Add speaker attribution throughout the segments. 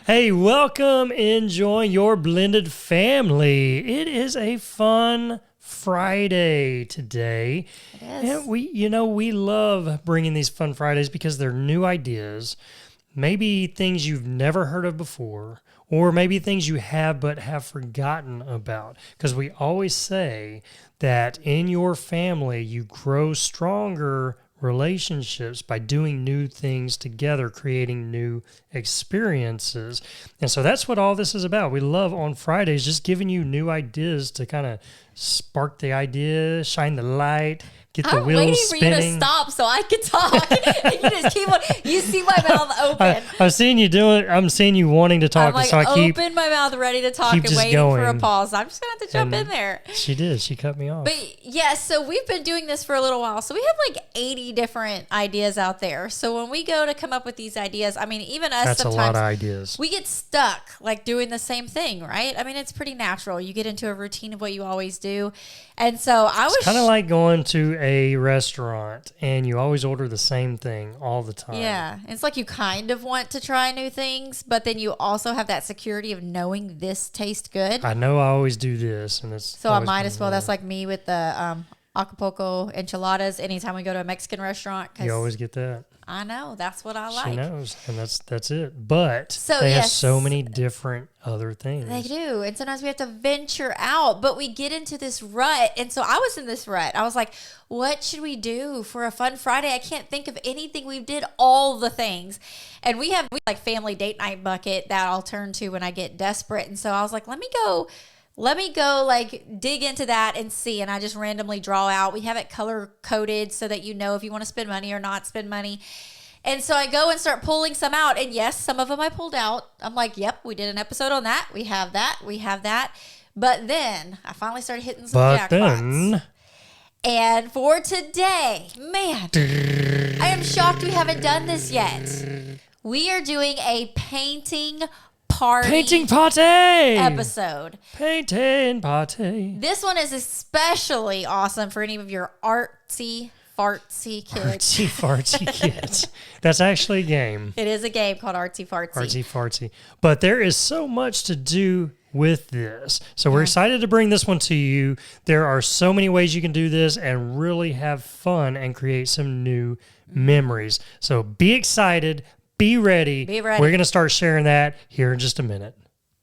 Speaker 1: Hey, welcome. Enjoy your blended family. It is a fun Friday today.
Speaker 2: It is.
Speaker 1: And we love bringing these fun Fridays because they're new ideas, maybe things you've never heard of before, or maybe things you have but have forgotten about. Because we always say that in your family, you grow stronger relationships by doing new things together, creating new experiences. And so that's what all this is about. We love on Fridays just giving you new ideas to kind of spark the idea, shine the light, get the
Speaker 2: I'm
Speaker 1: wheels
Speaker 2: waiting for
Speaker 1: spinning.
Speaker 2: you to stop so I can talk. And you just keep on. You see my mouth open.
Speaker 1: I'm seeing you doing. I'm seeing you wanting to talk,
Speaker 2: I'm like
Speaker 1: so I keep.
Speaker 2: open my mouth, ready to talk,
Speaker 1: keep
Speaker 2: and
Speaker 1: just
Speaker 2: waiting for a
Speaker 1: going.
Speaker 2: pause. I'm just gonna have to jump
Speaker 1: And
Speaker 2: in there.
Speaker 1: She did. She cut me off.
Speaker 2: But yeah, so we've been doing this for a little while. So we have like 80 different ideas out there. So when we go to come up with these ideas, I mean, even us
Speaker 1: That's a
Speaker 2: sometimes
Speaker 1: lot of ideas.
Speaker 2: we get stuck like doing the same thing, right? I mean, it's pretty natural. You get into a routine of what you always do. And so I was
Speaker 1: Kind of like going to a restaurant and you always order the same thing all the time.
Speaker 2: yeah, it's like you kind of want to try new things, but then you also have that security of knowing this tastes good.
Speaker 1: I know I always do this, and it's
Speaker 2: So I
Speaker 1: always
Speaker 2: might
Speaker 1: been
Speaker 2: as well.
Speaker 1: there.
Speaker 2: That's like me with the Acapulco enchiladas. Anytime we go to a Mexican restaurant, 'cause
Speaker 1: You always get that.
Speaker 2: I know that's what I
Speaker 1: She
Speaker 2: like.
Speaker 1: knows, and that's it. But
Speaker 2: So,
Speaker 1: they have
Speaker 2: yes.
Speaker 1: so many different other things.
Speaker 2: They do. And sometimes we have to venture out, but we get into this rut. And so I was in this rut. I was like, what should we do for a fun Friday? I can't think of anything. We did all the things. And we have like family date night bucket that I'll turn to when I get desperate. And so I was like, let me go like dig into that and see. And I just randomly draw out. We have it color coded so that you know if you want to spend money or not spend money. And so I go and start pulling some out. And yes, some of them I pulled out. I'm like, yep, we did an episode on that. We have that. We have that. But then I finally started hitting some
Speaker 1: But
Speaker 2: jackpots.
Speaker 1: then,
Speaker 2: And for today, man, I am shocked we haven't done this yet. We are doing a painting party
Speaker 1: painting party
Speaker 2: episode.
Speaker 1: Painting party.
Speaker 2: This one is especially awesome for any of your artsy, fartsy kids.
Speaker 1: Artsy fartsy kids. That's actually a game.
Speaker 2: It is a game called Artsy Fartsy.
Speaker 1: Artsy fartsy. But there is so much to do with this. So we're excited to bring this one to you. There are so many ways you can do this and really have fun and create some new memories. So be excited. Be ready.
Speaker 2: Be ready.
Speaker 1: We're going to start sharing that here in just a minute.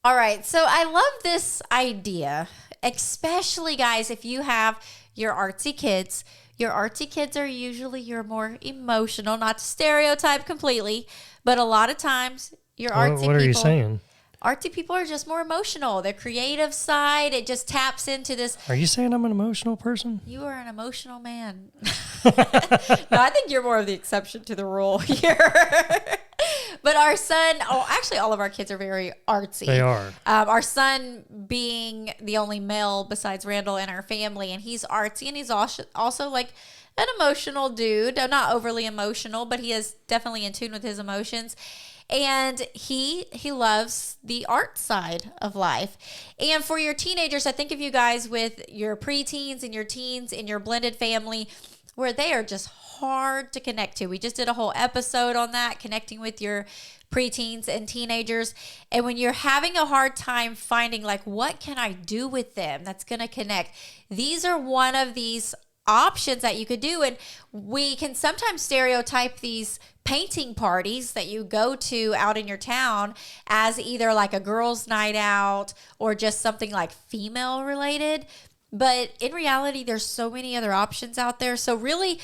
Speaker 2: All right. So I love this idea, especially, guys, if you have your artsy kids. Your artsy kids are usually your more emotional, not to stereotype completely, but a lot of times your artsy
Speaker 1: What are you
Speaker 2: people.
Speaker 1: saying?
Speaker 2: Artsy people are just more emotional. Their creative side, it just taps into this.
Speaker 1: Are you saying I'm an emotional person?
Speaker 2: You are an emotional man. No, I think you're more of the exception to the rule here. But our son, actually all of our kids are very artsy.
Speaker 1: They are.
Speaker 2: Our son being the only male besides Randall in our family, and he's artsy, and he's also like an emotional dude. Not overly emotional, but he is definitely in tune with his emotions. And he loves the art side of life. And for your teenagers, I think of you guys with your preteens and your teens in your blended family where they are just hard to connect to. We just did a whole episode on that, connecting with your preteens and teenagers. And when you're having a hard time finding like, what can I do with them that's going to connect? These are one of these options that you could do. And we can sometimes stereotype these painting parties that you go to out in your town as either like a girls' night out or just something like female related. But in reality, there's so many other options out there. So really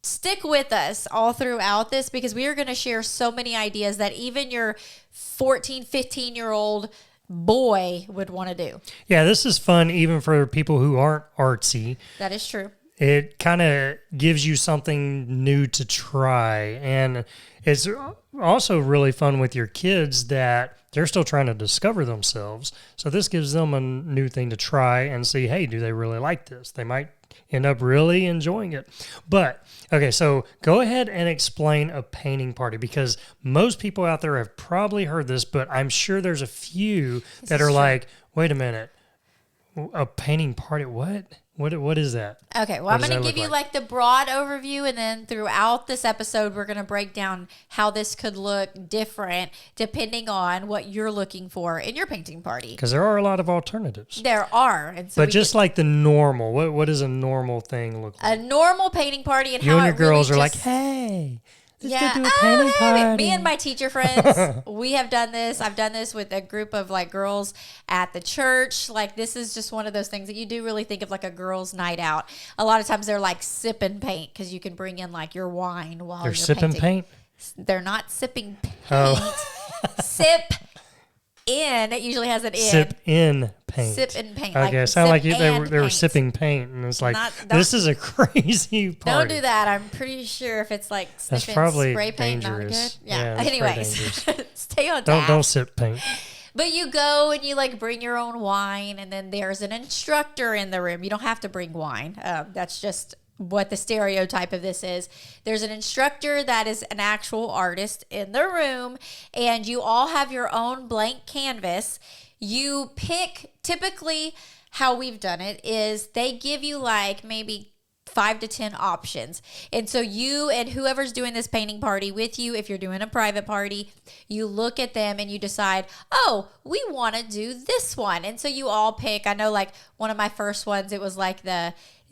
Speaker 2: stick with us all throughout this because we are going to share so many ideas that even your 14, 15-year-old boy would want to do.
Speaker 1: Yeah, this is fun even for people who aren't artsy.
Speaker 2: That is true.
Speaker 1: It kind of gives you something new to try. And it's also really fun with your kids that they're still trying to discover themselves. So this gives them a new thing to try and see, hey, do they really like this? They might end up really enjoying it. But, okay, so go ahead and explain a painting party because most people out there have probably heard this, but I'm sure there's a few that are like, wait a minute, a painting party, what? What is that?
Speaker 2: Okay, well,
Speaker 1: What
Speaker 2: I'm
Speaker 1: does
Speaker 2: going to
Speaker 1: that
Speaker 2: give you
Speaker 1: look
Speaker 2: like the broad overview, and then throughout this episode, we're going to break down how this could look different depending on what you're looking for in your painting party.
Speaker 1: Because there are a lot of alternatives.
Speaker 2: There are, and so
Speaker 1: But just like the normal, what does a normal thing look like?
Speaker 2: a normal painting party, and
Speaker 1: You
Speaker 2: how
Speaker 1: and your
Speaker 2: it really
Speaker 1: girls are like,
Speaker 2: just-
Speaker 1: hey, let's
Speaker 2: yeah,
Speaker 1: go do a painting party.
Speaker 2: Me and my teacher friends, we have done this. I've done this with a group of like girls at the church. Like this is just one of those things that you do really think of like a girls' night out. A lot of times they're like sipping paint because you can bring in like your wine while
Speaker 1: They're
Speaker 2: you're
Speaker 1: sipping
Speaker 2: painting.
Speaker 1: paint?
Speaker 2: They're not sipping paint.
Speaker 1: Oh.
Speaker 2: Sip in. It usually has an in.
Speaker 1: Sip in paint.
Speaker 2: Sip in paint.
Speaker 1: Okay, it sounded like they were sipping paint, and it's like, this is a crazy party.
Speaker 2: Don't do that. I'm pretty sure if it's like
Speaker 1: That's
Speaker 2: sniffing
Speaker 1: probably
Speaker 2: spray paint,
Speaker 1: dangerous.
Speaker 2: not good. Yeah.
Speaker 1: that's probably
Speaker 2: Anyways,
Speaker 1: dangerous.
Speaker 2: stay on task.
Speaker 1: Don't sip paint.
Speaker 2: But you go and you like bring your own wine, and then there's an instructor in the room. You don't have to bring wine. That's just what the stereotype of this is. There's an instructor that is an actual artist in the room, and you all have your own blank canvas. You pick, typically how we've done it is they give you like maybe 5 to 10 options. And so you and whoever's doing this painting party with you, if you're doing a private party, you look at them and you decide, oh, we want to do this one. And so you all pick. I know like one of my first ones, it was like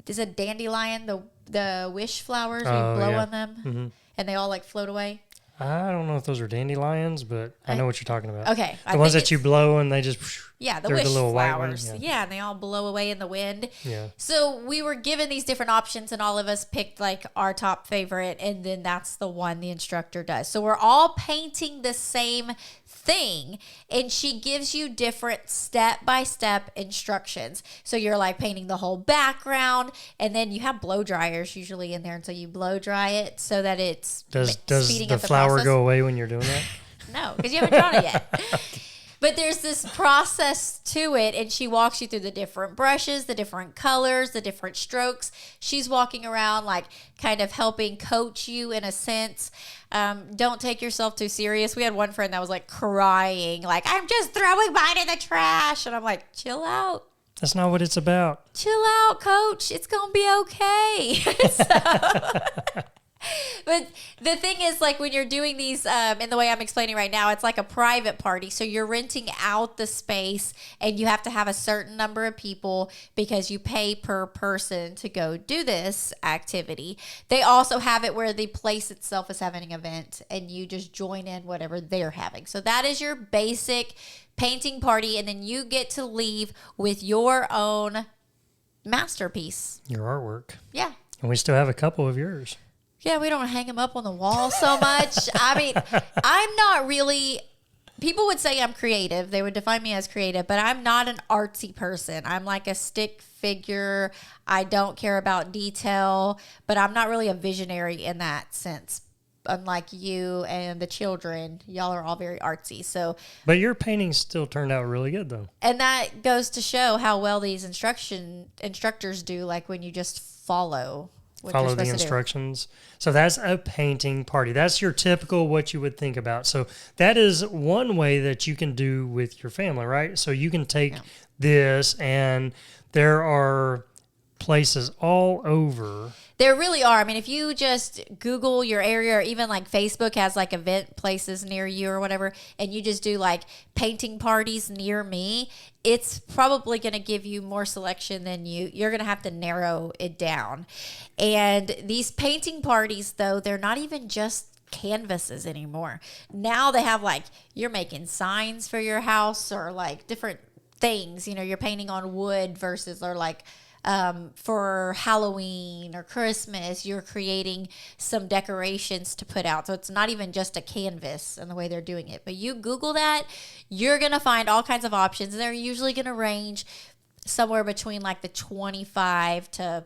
Speaker 2: is a dandelion, the wish flowers, you blow on them and they all like float away.
Speaker 1: I don't know if those are dandelions, but I know what you're talking about.
Speaker 2: Okay.
Speaker 1: The ones that you blow and they just...
Speaker 2: Yeah, the
Speaker 1: they're
Speaker 2: wish
Speaker 1: the little white
Speaker 2: flowers.
Speaker 1: ones,
Speaker 2: Yeah, and they all blow away in the wind.
Speaker 1: Yeah.
Speaker 2: So we were given these different options, and all of us picked like our top favorite, and then that's the one the instructor does. So we're all painting the same thing, and she gives you different step-by-step instructions. So you're like painting the whole background, and then you have blow dryers usually in there, and so you blow dry it so that it's
Speaker 1: Does
Speaker 2: speeding
Speaker 1: the
Speaker 2: up the
Speaker 1: flower
Speaker 2: process.
Speaker 1: go away when you're doing that?
Speaker 2: No, because you haven't drawn it yet. But there's this process to it, and she walks you through the different brushes, the different colors, the different strokes. She's walking around, like, kind of helping coach you in a sense. Don't take yourself too serious. We had one friend that was, like, crying, like, I'm just throwing mine in the trash. And I'm like, chill out.
Speaker 1: That's not what it's about.
Speaker 2: Chill out, coach. It's going to be okay. But the thing is, like, when you're doing these, in the way I'm explaining right now, it's like a private party. So you're renting out the space, and you have to have a certain number of people because you pay per person to go do this activity. They also have it where the place itself is having an event, and you just join in whatever they're having. So that is your basic painting party, and then you get to leave with your own masterpiece.
Speaker 1: Your artwork.
Speaker 2: Yeah.
Speaker 1: And we still have a couple of yours.
Speaker 2: Yeah, we don't hang them up on the wall so much. I mean, I'm not really... People would say I'm creative. They would define me as creative, but I'm not an artsy person. I'm like a stick figure. I don't care about detail, but I'm not really a visionary in that sense. Unlike you and the children, y'all are all very artsy. So,
Speaker 1: but your paintings still turned out really good, though.
Speaker 2: And that goes to show how well these instructors do, like when you just follow
Speaker 1: the instructions. So that's a painting party. That's your typical what you would think about. So that is one way that you can do with your family, right? So you can take this, and there are places all over.
Speaker 2: There really are. I mean, if you just Google your area, or even like Facebook has like event places near you or whatever, and you just do like painting parties near me, it's probably going to give you more selection than you're going to have to narrow it down. And these painting parties, though, they're not even just canvases anymore. Now they have like, you're making signs for your house, or like different things, you're painting on wood versus, or like, for Halloween or Christmas, you're creating some decorations to put out. So it's not even just a canvas in the way they're doing it. But you Google that, you're going to find all kinds of options. And they're usually going to range somewhere between like the 25 to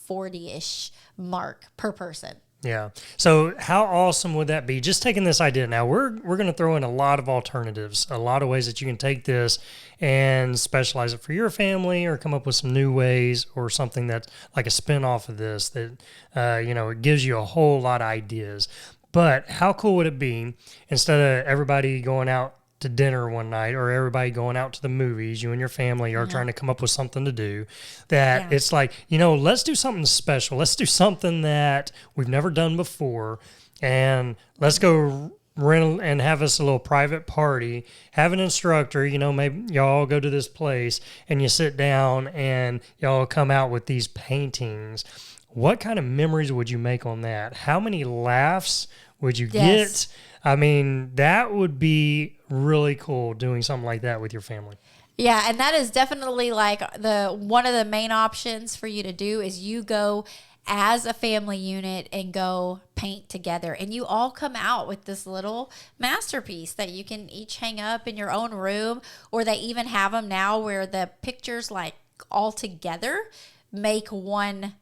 Speaker 2: 40-ish mark per person.
Speaker 1: Yeah. So how awesome would that be? Just taking this idea. Now we're going to throw in a lot of alternatives, a lot of ways that you can take this and specialize it for your family, or come up with some new ways, or something that's like a spin-off of this that, it gives you a whole lot of ideas. But how cool would it be, instead of everybody going out to dinner one night, or everybody going out to the movies, you and your family are trying to come up with something to do, that it's like, let's do something special. Let's do something that we've never done before, and let's go rent and have us a little private party, have an instructor, maybe y'all go to this place and you sit down and y'all come out with these paintings. What kind of memories would you make on that? How many laughs would you get? I mean, that would be really cool, doing something like that with your family.
Speaker 2: Yeah, and that is definitely like one of the main options for you to do is you go as a family unit and go paint together, and you all come out with this little masterpiece that you can each hang up in your own room, or they even have them now where the pictures like all together make one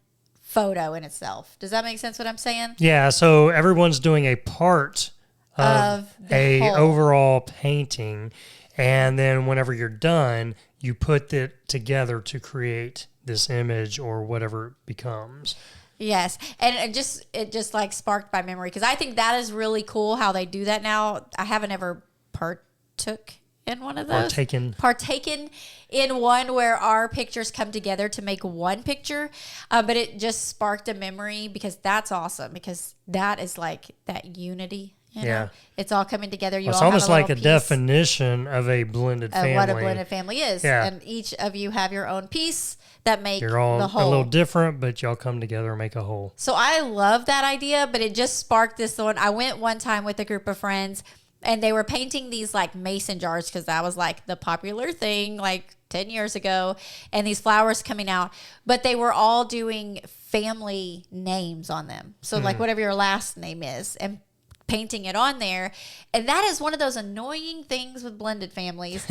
Speaker 2: photo in itself. Does that make sense what I'm saying?
Speaker 1: Yeah, so everyone's doing a part of a
Speaker 2: whole
Speaker 1: overall painting, and then whenever you're done, you put it together to create this image or whatever it becomes.
Speaker 2: Yes, and it just like sparked my memory, because I think that is really cool how they do that now. I haven't ever partook in one of those. Partaken in one where our pictures come together to make one picture, but it just sparked a memory, because that's awesome, because that is like that unity. It's all coming together.
Speaker 1: It's almost like a definition of a blended family.
Speaker 2: What a blended family is.
Speaker 1: Yeah.
Speaker 2: And each of you have your own piece that make
Speaker 1: You're all
Speaker 2: the whole.
Speaker 1: A little different, but y'all come together and make a whole.
Speaker 2: So I love that idea, but it just sparked this one. I went one time with a group of friends, and they were painting these like mason jars, because that was like the popular thing like 10 years ago, and these flowers coming out, but they were all doing family names on them. So like whatever your last name is, and painting it on there. And that is one of those annoying things with blended families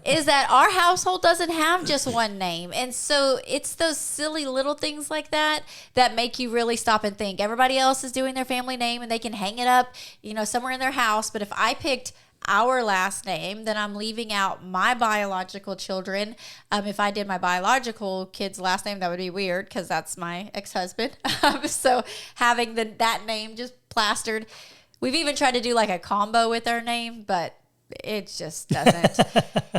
Speaker 2: is that our household doesn't have just one name. And so it's those silly little things like that that make you really stop and think. Everybody else is doing their family name and they can hang it up, somewhere in their house. But if I picked our last name, then I'm leaving out my biological children. If I did my biological kid's last name, that would be weird, because that's my ex-husband. So having that name just plastered. We've even tried to do like a combo with our name, but it just doesn't.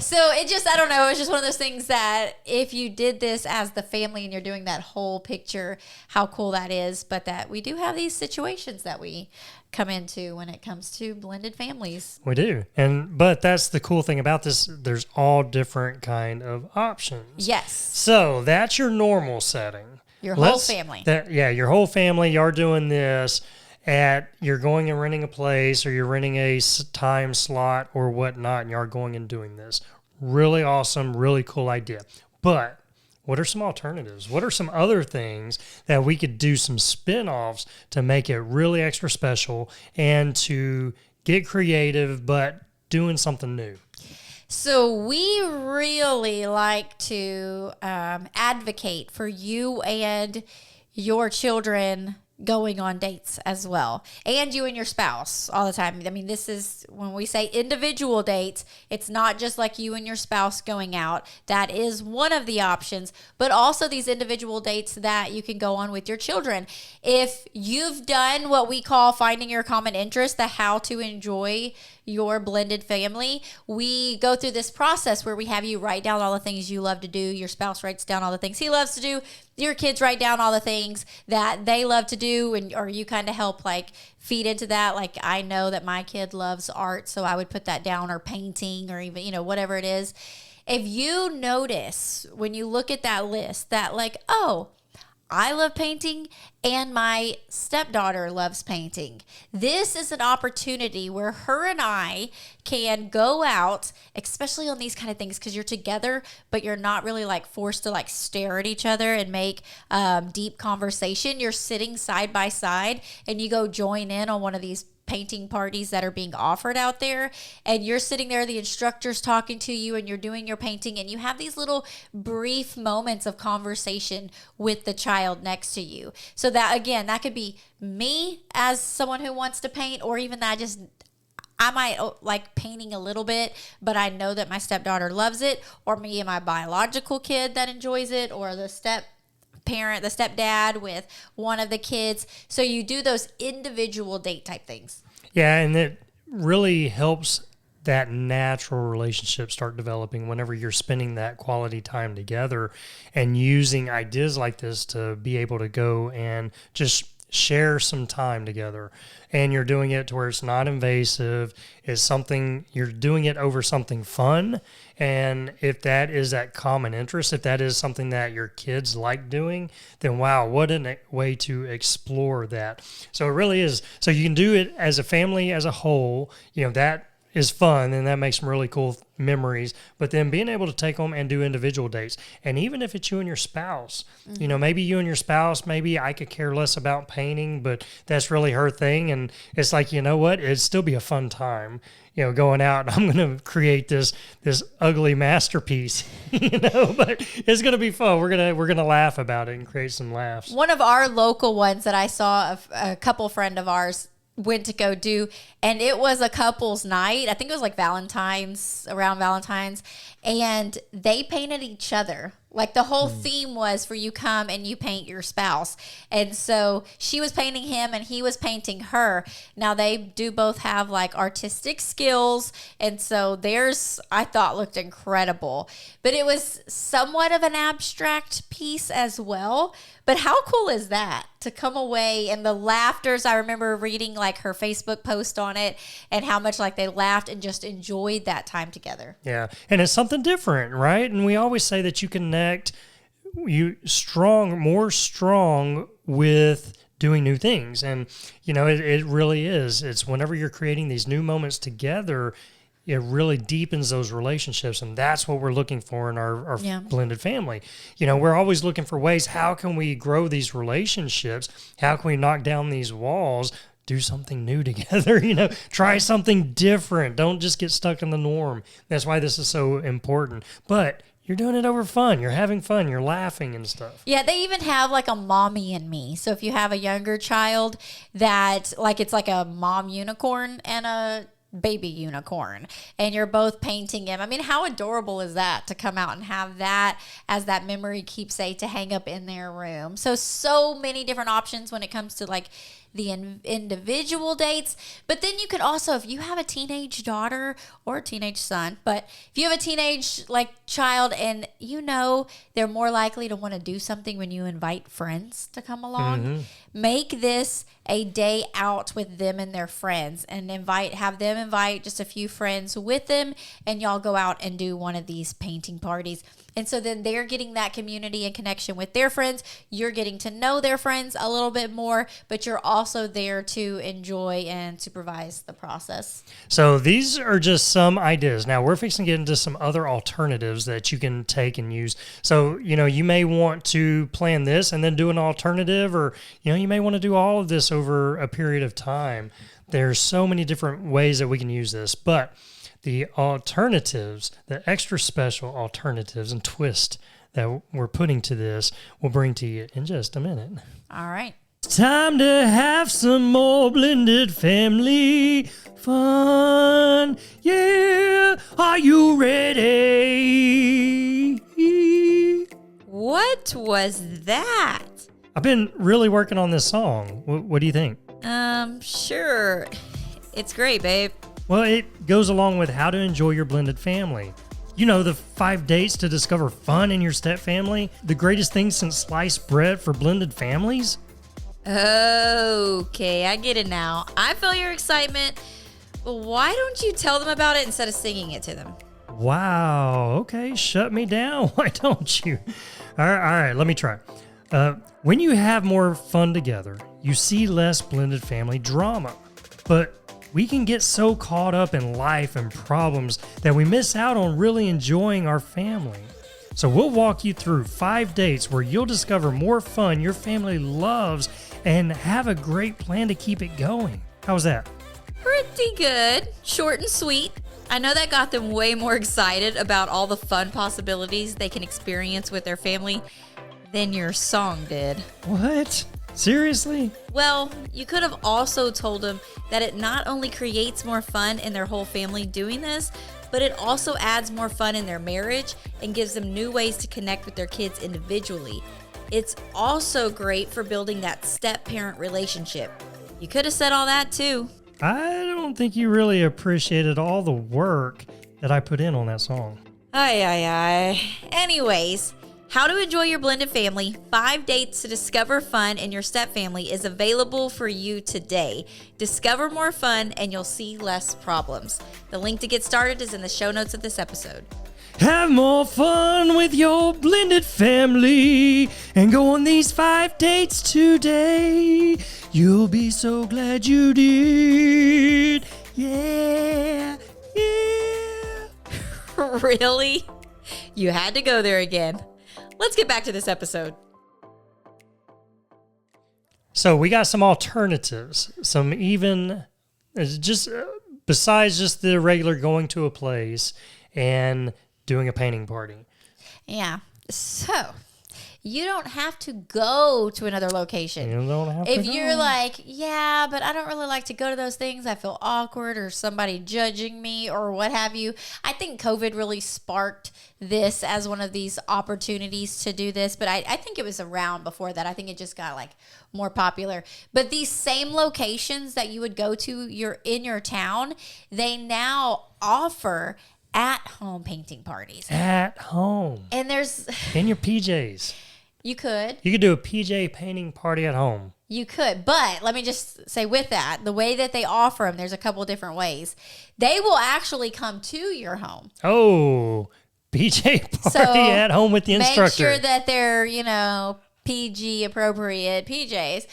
Speaker 2: So I don't know. It's just one of those things that if you did this as the family and you're doing that whole picture, how cool that is. But that we do have these situations that we come into when it comes to blended families.
Speaker 1: We do. But that's the cool thing about this. There's all different kind of options.
Speaker 2: Yes.
Speaker 1: So that's your normal setting.
Speaker 2: Your whole family.
Speaker 1: Your whole family. You're doing this. You're going and renting a place, or you're renting a time slot or whatnot, and you're going and doing this. Really awesome, really cool idea. But what are some alternatives? What are some other things that we could do, some spin-offs to make it really extra special and to get creative, but doing something new?
Speaker 2: So we really like to advocate for you and your children going on dates as well, and you and your spouse all the time. I mean, this is when we say individual dates, it's not just like you and your spouse going out. That is one of the options, but also these individual dates that you can go on with your children. If you've done what we call finding your common interest, the how to enjoy your blended family, we go through this process where we have you write down all the things you love to do. Your spouse writes down all the things he loves to do. Your kids write down all the things that they love to do, or you kind of help like feed into that. Like, I know that my kid loves art, so I would put that down, or painting, or even, whatever it is. If you notice when you look at that list that like, oh, I love painting and my stepdaughter loves painting, this is an opportunity where her and I can go out, especially on these kind of things, because you're together, but you're not really like forced to like stare at each other and make deep conversation. You're sitting side by side and you go join in on one of these painting parties that are being offered out there, and you're sitting there, the instructor's talking to you, and you're doing your painting, and you have these little brief moments of conversation with the child next to you. So that, again, that could be me as someone who wants to paint, or even that I might like painting a little bit, but I know that my stepdaughter loves it, or me and my biological kid that enjoys it, or the stepdad with one of the kids. So you do those individual date type things.
Speaker 1: Yeah, and it really helps that natural relationship start developing whenever you're spending that quality time together and using ideas like this to be able to go and just share some time together. And you're doing it to where it's not invasive. It's something, you're doing it over something fun. And if that is that common interest, if that is something that your kids like doing, then wow, what a way to explore that. So it really is. So you can do it as a family as a whole, that is fun, and that makes some really cool memories. But then being able to take them and do individual dates, and even if it's you and your spouse, maybe you and your spouse, maybe I could care less about painting, but that's really her thing, and it's like, you know what, it'd still be a fun time, going out, and I'm going to create this ugly masterpiece, but it's going to be fun. We're gonna laugh about it and create some laughs.
Speaker 2: One of our local ones that I saw, a couple friend of ours went to go do, and it was a couple's night. I think it was like around Valentine's, and they painted each other. Like the whole theme was for you come and you paint your spouse. And so she was painting him and he was painting her. Now they do both have like artistic skills. And so theirs, I thought, looked incredible. But it was somewhat of an abstract piece as well. But how cool is that to come away and the laughters? I remember reading like her Facebook post on it and how much like they laughed and just enjoyed that time together.
Speaker 1: Yeah. And it's something different, right? And we always say that you connect more strong with doing new things. And, it really is. It's whenever you're creating these new moments together, it really deepens those relationships. And that's what we're looking for in our blended family. We're always looking for ways, how can we grow these relationships? How can we knock down these walls? Do something new together, try something different. Don't just get stuck in the norm. That's why this is so important. But you're doing it over fun. You're having fun. You're laughing and stuff.
Speaker 2: Yeah, they even have like a mommy and me. So if you have a younger child that like, it's like a mom unicorn and a baby unicorn, and you're both painting him. I mean, how adorable is that to come out and have that as that memory keepsake to hang up in their room? So many different options when it comes to like the individual dates. But then you could also, if you have a teenage daughter or a teenage son, but if you have a teenage like child and they're more likely to want to do something when you invite friends to come along, make this a day out with them and their friends, and have them invite just a few friends with them, and y'all go out and do one of these painting parties. And so then they're getting that community and connection with their friends. You're getting to know their friends a little bit more, but you're also there to enjoy and supervise the process.
Speaker 1: So these are just some ideas. Now we're fixing to get into some other alternatives that you can take and use. So, you may want to plan this and then do an alternative, or, you may want to do all of this over a period of time. There's so many different ways that we can use this, but the alternatives, the extra special alternatives and twist that we're putting to this, we'll bring to you in just a minute.
Speaker 2: All right.
Speaker 1: It's time to have some more blended family fun. Yeah, are you ready?
Speaker 2: What was that?
Speaker 1: I've been really working on this song. What do you think?
Speaker 2: Sure. It's great, babe.
Speaker 1: Well, it goes along with how to enjoy your blended family. The 5 dates to discover fun in your step family, the greatest thing since sliced bread for blended families.
Speaker 2: Okay, I get it now. I feel your excitement, but why don't you tell them about it instead of singing it to them?
Speaker 1: Wow, okay, shut me down. Why don't you? All right, let me try. When you have more fun together, you see less blended family drama. But we can get so caught up in life and problems that we miss out on really enjoying our family. So we'll walk you through 5 dates where you'll discover more fun your family loves and have a great plan to keep it going. How's that?
Speaker 2: Pretty good. Short and sweet. I know that got them way more excited about all the fun possibilities they can experience with their family than your song did.
Speaker 1: What? Seriously?
Speaker 2: Well, you could have also told them that it not only creates more fun in their whole family doing this, but it also adds more fun in their marriage and gives them new ways to connect with their kids individually. It's also great for building that step-parent relationship. You could have said all that too.
Speaker 1: I don't think you really appreciated all the work that I put in on that song.
Speaker 2: Ay. Anyways, How to Enjoy Your Blended Family, 5 Dates to Discover Fun in Your Step Family is available for you today. Discover more fun and you'll see less problems. The link to get started is in the show notes of this episode.
Speaker 1: Have more fun with your blended family and go on these 5 dates today. You'll be so glad you did. Yeah.
Speaker 2: Really? You had to go there again. Let's get back to this episode.
Speaker 1: So we got some alternatives, some even just besides just the regular going to a place and doing a painting party.
Speaker 2: Yeah. So you don't have to go to another location.
Speaker 1: You don't have
Speaker 2: If
Speaker 1: to
Speaker 2: you're
Speaker 1: go.
Speaker 2: like, yeah, but I don't really like to go to those things. I feel awkward or somebody judging me or what have you. I think COVID really sparked this as one of these opportunities to do this. But I think it was around before that. I think it just got like more popular. But these same locations that you would go to in your town, they now offer at-home painting parties.
Speaker 1: At home.
Speaker 2: And there's...
Speaker 1: In your PJs.
Speaker 2: You could.
Speaker 1: You could do a PJ painting party at home.
Speaker 2: You could, but let me just say with that, the way that they offer them, there's a couple different ways. They will actually come to your home.
Speaker 1: Oh, PJ party at home with the instructor.
Speaker 2: Make sure that they're, PG appropriate PJs.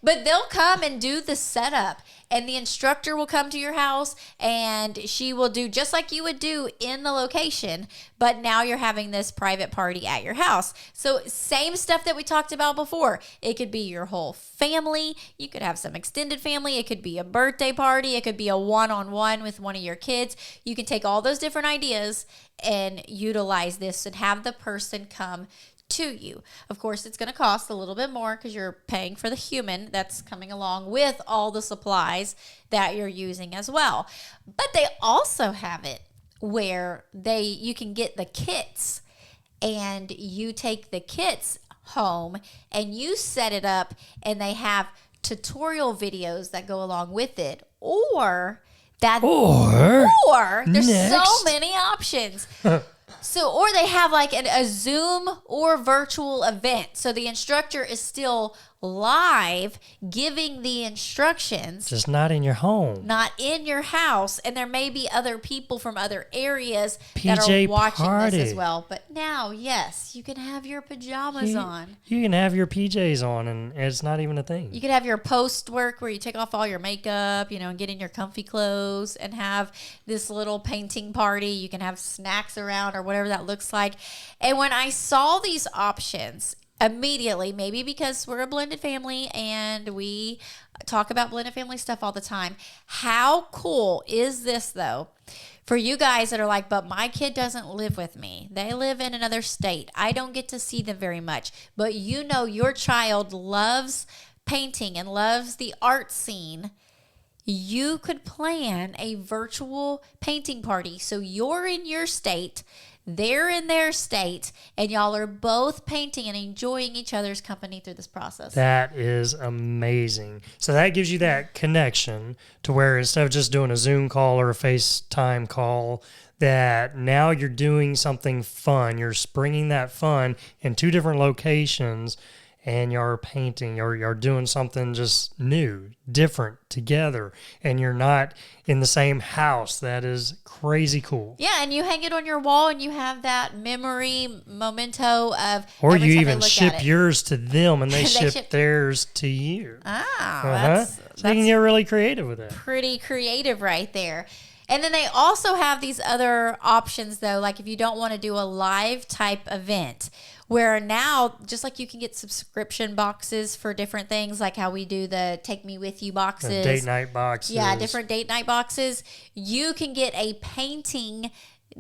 Speaker 2: But they'll come and do the setup. And the instructor will come to your house and she will do just like you would do in the location. But now you're having this private party at your house. So same stuff that we talked about before. It could be your whole family. You could have some extended family. It could be a birthday party. It could be a one-on-one with one of your kids. You can take all those different ideas and utilize this and have the person come to you. Of course, it's going to cost a little bit more because you're paying for the human that's coming along with all the supplies that you're using as well. But they also have it where you can get the kits and you take the kits home and you set it up and they have tutorial videos that go along with it or there's so many options. Or they have like a Zoom or virtual event. So the instructor is still live giving the instructions.
Speaker 1: Just not in your home.
Speaker 2: Not in your house. And there may be other people from other areas
Speaker 1: PJ
Speaker 2: that are watching
Speaker 1: party.
Speaker 2: this as well. But now, yes, you can have your pajamas on.
Speaker 1: You can have your PJs on and it's not even a thing.
Speaker 2: You could have your post work where you take off all your makeup, and get in your comfy clothes and have this little painting party. You can have snacks around or whatever that looks like. And when I saw these options, immediately, maybe because we're a blended family and we talk about blended family stuff all the time. How cool is this though? For you guys that are like, but my kid doesn't live with me. They live in another state. I don't get to see them very much. But your child loves painting and loves the art scene. You could plan a virtual painting party. So you're in your state, they're in their state, and y'all are both painting and enjoying each other's company through this process.
Speaker 1: That is amazing. So that gives you that connection to where instead of just doing a Zoom call or a FaceTime call, that now you're doing something fun. You're springing that fun in 2 different locations and you're painting, you're doing something just new, different together, and you're not in the same house. That is crazy cool.
Speaker 2: Yeah, and you hang it on your wall and you have that memento of...
Speaker 1: Or you even ship yours to them and they ship
Speaker 2: ship
Speaker 1: theirs to you.
Speaker 2: That's
Speaker 1: So you can get really creative with it.
Speaker 2: Pretty creative right there. And then they also have these other options, though, like if you don't want to do a live type event, where now, just like you can get subscription boxes for different things, like how we do the Take Me With You boxes.
Speaker 1: The date night boxes.
Speaker 2: Yeah, different date night boxes. You can get a painting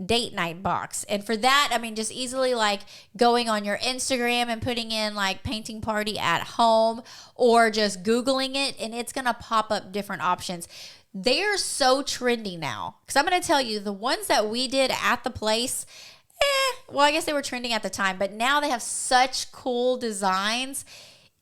Speaker 2: date night box. And for that, just easily like going on your Instagram and putting in like painting party at home or just Googling it, and it's going to pop up different options. They're so trendy now. Because I'm going to tell you, the ones that we did at the place, I guess they were trending at the time, but now they have such cool designs.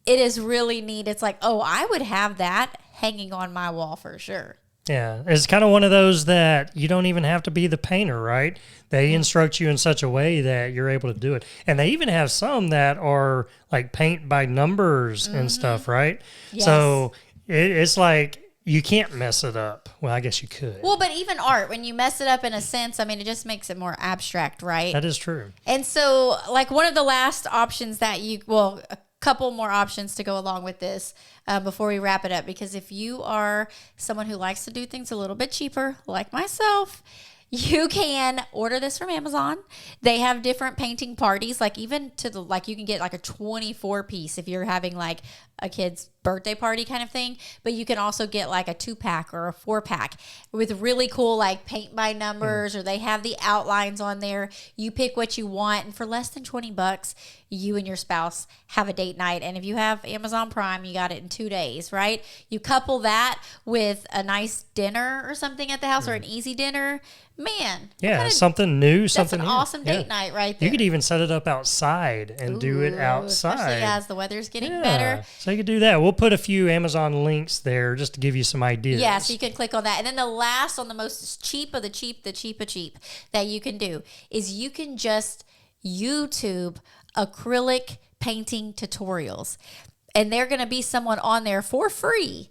Speaker 2: It is really neat. It's like, oh, I would have that. hanging on my wall for sure.
Speaker 1: Yeah, it's kind of one of those that you don't even have to be the painter, right? They instruct you in such a way that you're able to do it. And they even have some that are like paint by numbers and stuff, right?
Speaker 2: Yes.
Speaker 1: So it's like you can't mess it up. Well, I guess you could.
Speaker 2: Well, but even art, when you mess it up in a sense, I mean, it just makes it more abstract, right?
Speaker 1: That is true.
Speaker 2: And so, like, one of the last options that a couple more options to go along with this before we wrap it up, because if you are someone who likes to do things a little bit cheaper, like myself, you can order this from Amazon. They have different painting parties, like even to the, like you can get like a 24 piece if you're having like a kid's birthday party kind of thing, but you can also get like a 2-pack or a 4-pack with really cool like paint by numbers, or they have the outlines on there. You pick what you want, and for less than $20, you and your spouse have a date night. And if you have Amazon Prime, you got it in 2 days, right? You couple that with a nice dinner or something at the house, or an easy dinner. Man,
Speaker 1: Yeah, something new,
Speaker 2: that's
Speaker 1: something
Speaker 2: an
Speaker 1: new.
Speaker 2: awesome date night right there.
Speaker 1: You could even set it up outside and do it
Speaker 2: Ooh,
Speaker 1: outside.
Speaker 2: especially as the weather's getting
Speaker 1: Yeah,
Speaker 2: better.
Speaker 1: so you could do that. We'll put a few Amazon links there just to give you some ideas.
Speaker 2: Yeah, so you can click on that. And then the last on the most cheap of the cheap that you can do is you can just YouTube acrylic painting tutorials. And they're going to be someone on there for free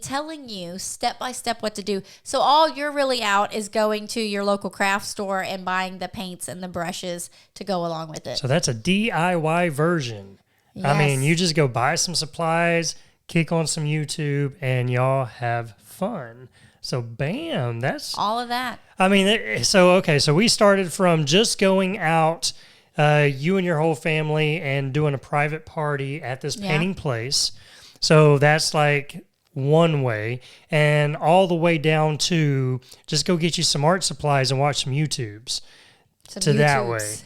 Speaker 2: telling you step by step what to do. So all you're really out is going to your local craft store and buying the paints and the brushes to go along with it.
Speaker 1: So that's a DIY version. I mean,
Speaker 2: Yes.
Speaker 1: you just go buy some supplies, kick on some YouTube, and y'all have fun. So bam, that's
Speaker 2: all of that.
Speaker 1: I mean, so we started from just going out, you and your whole family, and doing a private party at this painting place. So that's like one way, and all the way down to just go get you some art supplies and watch some YouTubes.
Speaker 2: Some
Speaker 1: that
Speaker 2: YouTubes.
Speaker 1: way.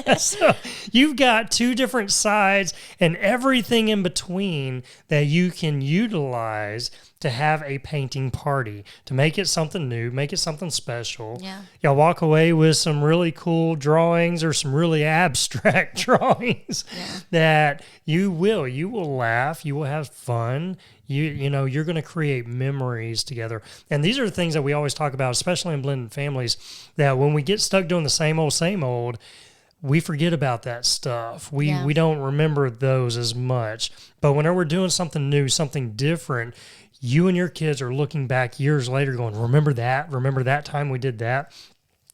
Speaker 2: Yes.
Speaker 1: So you've got two different sides and everything in between that you can utilize to have a painting party, to make it something new, make it something special.
Speaker 2: Yeah.
Speaker 1: Y'all walk away with some really cool drawings or some really abstract drawings that you will laugh, you will have fun. You know, you're going to create memories together. And these are the things that we always talk about, especially in blended families, that when we get stuck doing the same old, we forget about that stuff. We don't remember those as much. But whenever we're doing something new, something different, you and your kids are looking back years later going, remember that time we did that?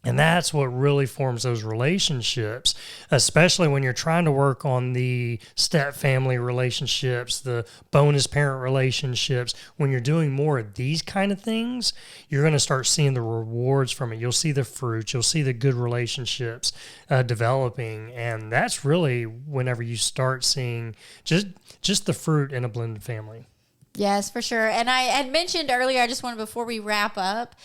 Speaker 1: And that's what really forms those relationships, especially when you're trying to work on the step-family relationships, the bonus parent relationships. When you're doing more of these kind of things, you're going to start seeing the rewards from it. You'll see the fruits. You'll see the good relationships developing. And that's really whenever you start seeing just the fruit in a blended family.
Speaker 2: Yes, for sure. And I had mentioned earlier, I just wanted, before we wrap up,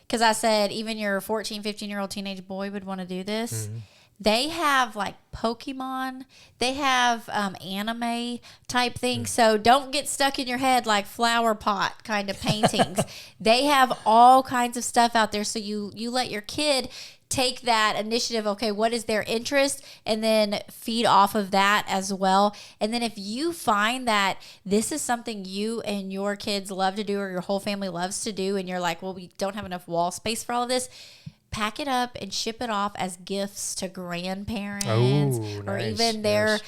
Speaker 2: because I said even your 14, 15-year-old teenage boy would want to do this. Mm-hmm. They have like Pokemon. They have anime type things. So don't get stuck in your head like flower pot kind of paintings. They have all kinds of stuff out there. So you let your kid take that initiative. Okay, what is their interest? And then feed off of that as well. And then if you find that this is something you and your kids love to do, or your whole family loves to do, and you're like, well, we don't have enough wall space for all of this, pack it up and ship it off as gifts to grandparents, or even their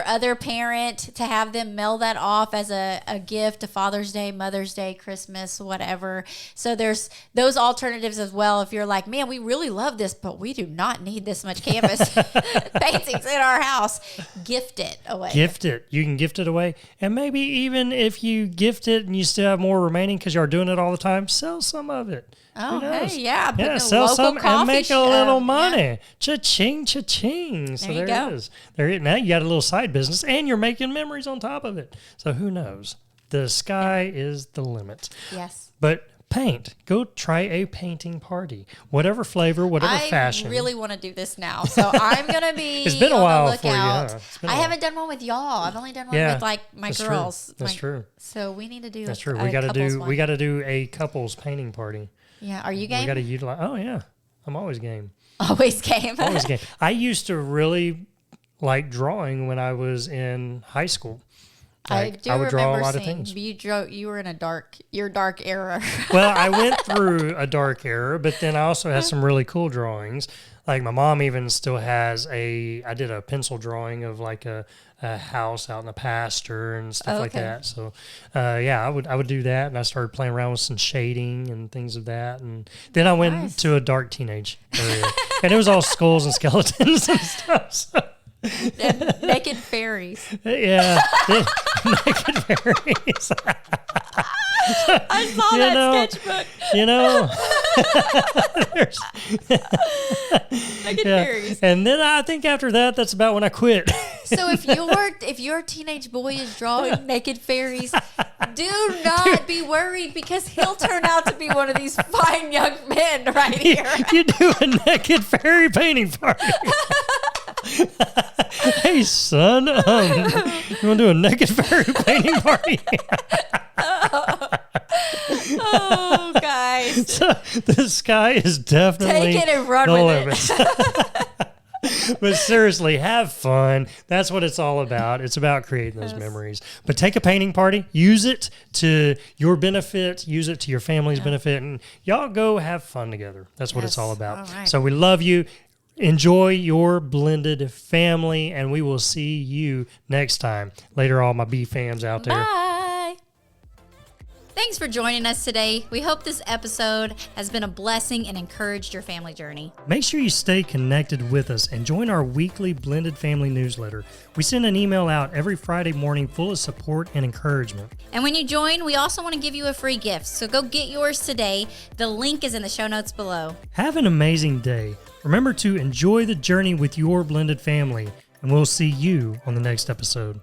Speaker 2: other parent, to have them mail that off as a gift to Father's Day, Mother's Day, Christmas, whatever. So there's those alternatives as well. If you're like, man, we really love this, but we do not need this much canvas paintings in our house, gift it away.
Speaker 1: Gift it. You can gift it away. And maybe even if you gift it and you still have more remaining because you are doing it all the time, sell some of it.
Speaker 2: Oh, hey, yeah. Put in a
Speaker 1: sell
Speaker 2: local
Speaker 1: some and make a little money.
Speaker 2: Yeah.
Speaker 1: Cha-ching, cha-ching. So
Speaker 2: There you
Speaker 1: there
Speaker 2: go.
Speaker 1: it is. Now you got a little side business, and you're making memories on top of it. So who knows? The sky is the limit.
Speaker 2: Yes.
Speaker 1: But paint. Go try a painting party. Whatever flavor, whatever fashion.
Speaker 2: I really want to do this now. So I'm going to be
Speaker 1: It's been a
Speaker 2: on
Speaker 1: while
Speaker 2: the
Speaker 1: for you,
Speaker 2: lookout.
Speaker 1: huh? It's been a
Speaker 2: I
Speaker 1: while.
Speaker 2: haven't done one with y'all. I've only done one with like my
Speaker 1: that's
Speaker 2: girls.
Speaker 1: True. That's true.
Speaker 2: So we need to do
Speaker 1: That's
Speaker 2: a,
Speaker 1: true.
Speaker 2: a couples one.
Speaker 1: We got to do a couples painting party.
Speaker 2: Yeah. Are you game?
Speaker 1: We got to utilize. Oh yeah, I'm always game.
Speaker 2: Always game.
Speaker 1: Always game. I used to really like drawing when I was in high school.
Speaker 2: I
Speaker 1: Like,
Speaker 2: do
Speaker 1: I would draw a
Speaker 2: remember
Speaker 1: lot of
Speaker 2: seeing
Speaker 1: things.
Speaker 2: you were in your dark era.
Speaker 1: Well, I went through a dark era, but then I also had some really cool drawings. Like my mom even still has I did a pencil drawing of like a house out in the pasture and stuff like
Speaker 2: Okay.
Speaker 1: that. So, yeah, I would do that. And I started playing around with some shading and things of that. And then I went
Speaker 2: Nice.
Speaker 1: to a dark teenage area and it was all skulls and skeletons and stuff. So,
Speaker 2: And naked fairies.
Speaker 1: yeah. Naked fairies.
Speaker 2: I saw
Speaker 1: You
Speaker 2: that
Speaker 1: know,
Speaker 2: sketchbook.
Speaker 1: You know, there's-
Speaker 2: Naked
Speaker 1: yeah.
Speaker 2: fairies.
Speaker 1: And then I think after that, that's about when I quit.
Speaker 2: So if your teenage boy is drawing naked fairies, do not be worried because he'll turn out to be one of these fine young men right here.
Speaker 1: You do a naked fairy painting party. Hey, son, you want to do a naked fairy painting party?
Speaker 2: Oh, guys.
Speaker 1: So the sky is definitely
Speaker 2: Take it and run
Speaker 1: the
Speaker 2: with it.
Speaker 1: limit. But seriously, have fun. That's what it's all about. It's about creating those memories. But take a painting party, use it to your benefit, use it to your family's benefit, and y'all go have fun together. That's what it's
Speaker 2: Yes.
Speaker 1: all about.
Speaker 2: All right.
Speaker 1: So we love you. Enjoy your blended family, and we will see you next time. Later, all my B fams out there.
Speaker 2: Bye. Thanks for joining us today. We hope this episode has been a blessing and encouraged your family journey.
Speaker 1: Make sure you stay connected with us and join our weekly Blended Family newsletter. We send an email out every Friday morning full of support and encouragement.
Speaker 2: And when you join, we also want to give you a free gift. So go get yours today. The link is in the show notes below.
Speaker 1: Have an amazing day. Remember to enjoy the journey with your blended family, and we'll see you on the next episode.